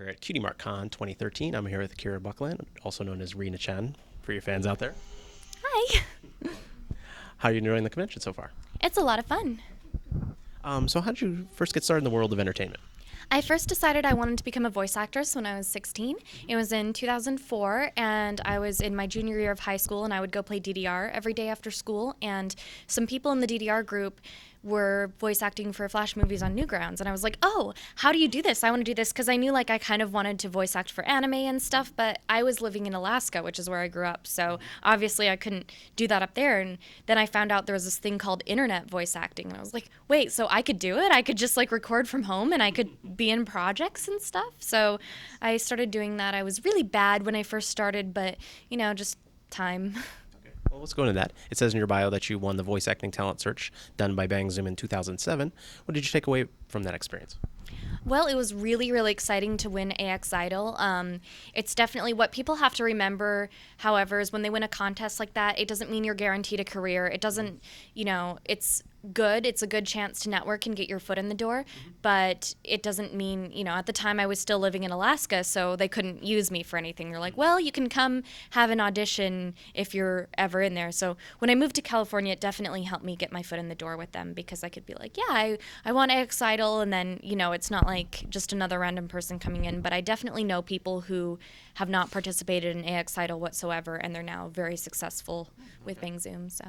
We're here at Cutie Con 2013. I'm here with Kira Buckland, also known as Rina-chan, for your fans out there. Hi. How are you enjoying the convention so far? It's a lot of fun. So how did you first get started in the world of entertainment? I first decided I wanted to become a voice actress when I was 16. It was in 2004, and I was in my junior year of high school, and I would go play DDR every day after school, and some people in the DDR group were voice acting for Flash movies on Newgrounds, and I was like, oh, how do you do this? I want to do this, because I knew I kind of wanted to voice act for anime and stuff, but I was living in Alaska, which is where I grew up, so obviously I couldn't do that up there. And then I found out there was this thing called internet voice acting, and I was like, wait, so I could do it? I could just record from home, and I could be in projects and stuff. So I started doing that. I was really bad when I first started, but just time. Well, let's go into that. It says in your bio that you won the voice acting talent search done by Bang Zoom in 2007. What did you take away from that experience? Well, it was really, really exciting to win AX Idol. It's definitely what people have to remember, however, is when they win a contest like that, it doesn't mean you're guaranteed a career. It doesn't, it's good. It's a good chance to network and get your foot in the door, but it doesn't mean, at the time I was still living in Alaska, so they couldn't use me for anything. They're like, well, you can come have an audition if you're ever in there. So when I moved to California, it definitely helped me get my foot in the door with them, because I could be like, yeah, I want AX Idol, and then, it's not like just another random person coming in, but I definitely know people who have not participated in AX Idol whatsoever, and they're now very successful with Bang Zoom, so...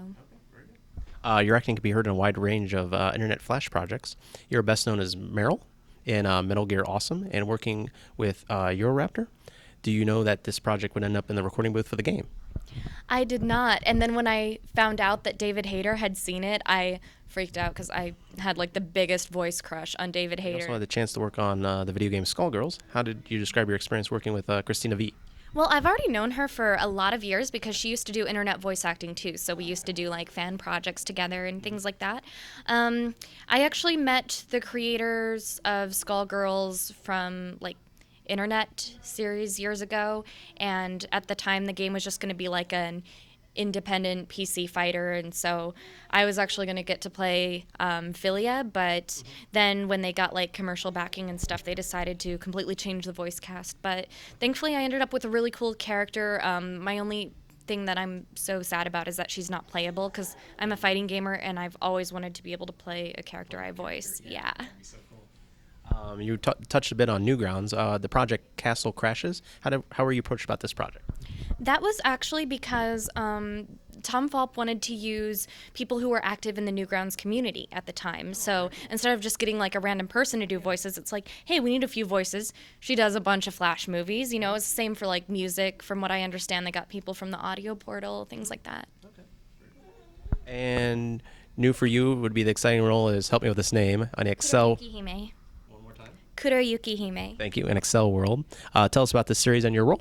Your acting can be heard in a wide range of internet Flash projects. You're best known as Meryl in Metal Gear Awesome and working with Euroraptor. Do you know that this project would end up in the recording booth for the game? I did not. And then when I found out that David Hayter had seen it, I freaked out, because I had the biggest voice crush on David Hayter. You also had the chance to work on the video game Skullgirls. How did you describe your experience working with Christina V? Well, I've already known her for a lot of years, because she used to do internet voice acting too. So we used to do fan projects together and things like that. I actually met the creators of Skullgirls from internet series years ago, and at the time the game was just going to be an independent PC fighter, and so I was actually going to get to play Philia, but then when they got commercial backing and stuff, they decided to completely change the voice cast. But thankfully I ended up with a really cool character. My only thing that I'm so sad about is that she's not playable, because I'm a fighting gamer and I've always wanted to be able to play a character I voice. Yeah. You touched a bit on Newgrounds. The project Castle Crashes. How were you approached about this project? That was actually because Tom Falp wanted to use people who were active in the Newgrounds community at the time. So instead of just getting a random person to do voices, it's hey, we need a few voices. She does a bunch of Flash movies. It's the same for music. From what I understand, they got people from the audio portal, things like that. Okay. And new for you would be the exciting role is, help me with this name, on Excel. Hime. One more time. Kuroyuki Hime. Thank you. In Excel World. Tell us about this series and your role.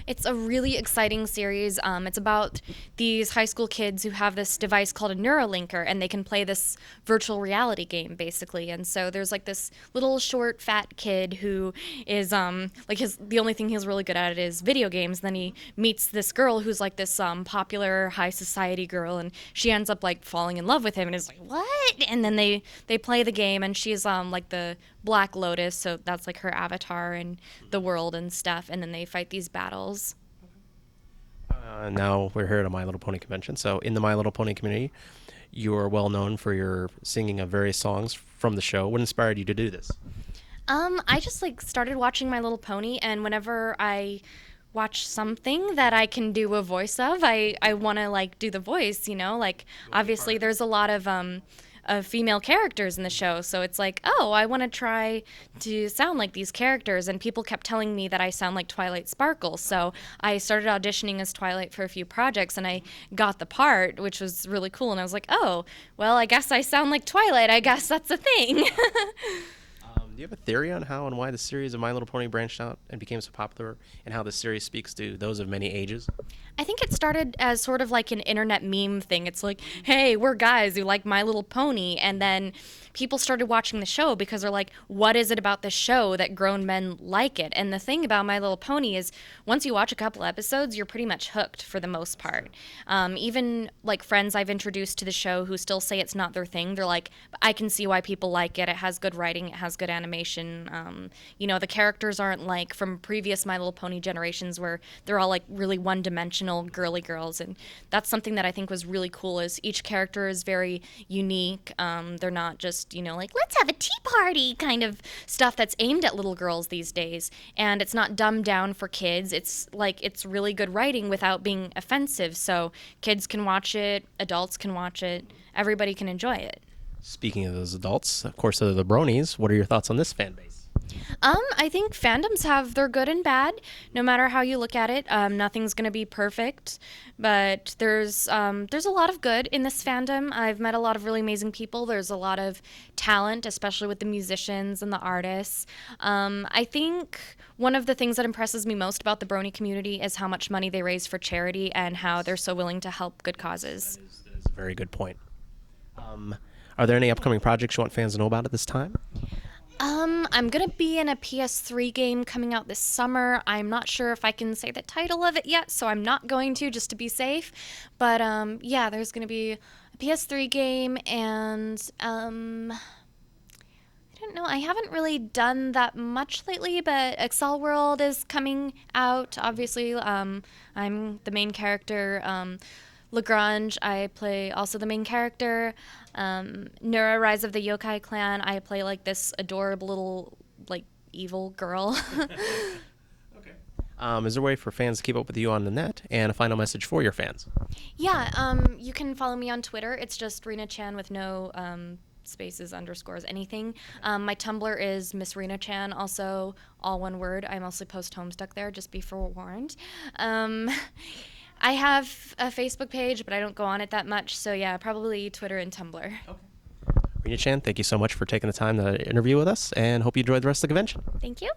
It's a really exciting series. It's about these high school kids who have this device called a Neurolinker, and they can play this virtual reality game, basically. And so there's this little short, fat kid who is the only thing he's really good at is video games. Then he meets this girl who's this popular high society girl, and she ends up falling in love with him, and is what? And then they play the game, and she's the Black Lotus, so that's her avatar in the world and stuff, and then they fight these battles. Now we're here at a My Little Pony convention. So in the My Little Pony community, you are well known for your singing of various songs from the show. What inspired you to do this? I just started watching My Little Pony, and whenever I watch something that I can do a voice of, I want to do the voice, obviously there's a lot of female characters in the show, so it's oh, I want to try to sound like these characters, and people kept telling me that I sound like Twilight Sparkle, so I started auditioning as Twilight for a few projects, and I got the part, which was really cool, and I was oh, well, I guess I sound like Twilight, I guess that's a thing. Do you have a theory on how and why the series of My Little Pony branched out and became so popular, and how the series speaks to those of many ages? I think it started as sort of an internet meme thing. It's hey, we're guys who like My Little Pony, and then people started watching the show because they're what is it about this show that grown men like it? And the thing about My Little Pony is once you watch a couple episodes, you're pretty much hooked for the most part. Even friends I've introduced to the show who still say it's not their thing, they're I can see why people like it. It has good writing, it has good animation. animation. The characters aren't like from previous My Little Pony generations where they're all like really one-dimensional girly girls, and that's something that I think was really cool. Is each character is very unique. They're not just like let's have a tea party kind of stuff that's aimed at little girls these days, and it's not dumbed down for kids. It's like it's really good writing without being offensive, so kids can watch it, adults can watch it, everybody can enjoy it. Speaking of those adults, of course, they're the bronies. What are your thoughts on this fan base? I think fandoms have their good and bad, no matter how you look at it. Nothing's gonna be perfect, but there's a lot of good in this fandom. I've met a lot of really amazing people. There's a lot of talent, especially with the musicians and the artists. I think one of the things that impresses me most about the brony community is how much money they raise for charity and how they're so willing to help good causes. That is a very good point. Are there any upcoming projects you want fans to know about at this time? I'm gonna be in a PS3 game coming out this summer. I'm not sure if I can say the title of it yet, so I'm not going to, just to be safe. But yeah, there's gonna be a PS3 game, and I don't know. I haven't really done that much lately, but Excel World is coming out. Obviously, I'm the main character. Lagrange, I play also the main character. Nura, Rise of the Yokai Clan, I play like this adorable little like evil girl. Okay. Is there a way for fans to keep up with you on the net? And a final message for your fans? Yeah, you can follow me on Twitter. It's just Rina-chan with no spaces, underscores, anything. My Tumblr is Miss Rina-chan, also all one word. I mostly post Homestuck there, just be forewarned. I have a Facebook page, but I don't go on it that much. So yeah, probably Twitter and Tumblr. Okay. Rina-chan, thank you so much for taking the time to interview with us, and hope you enjoy the rest of the convention. Thank you.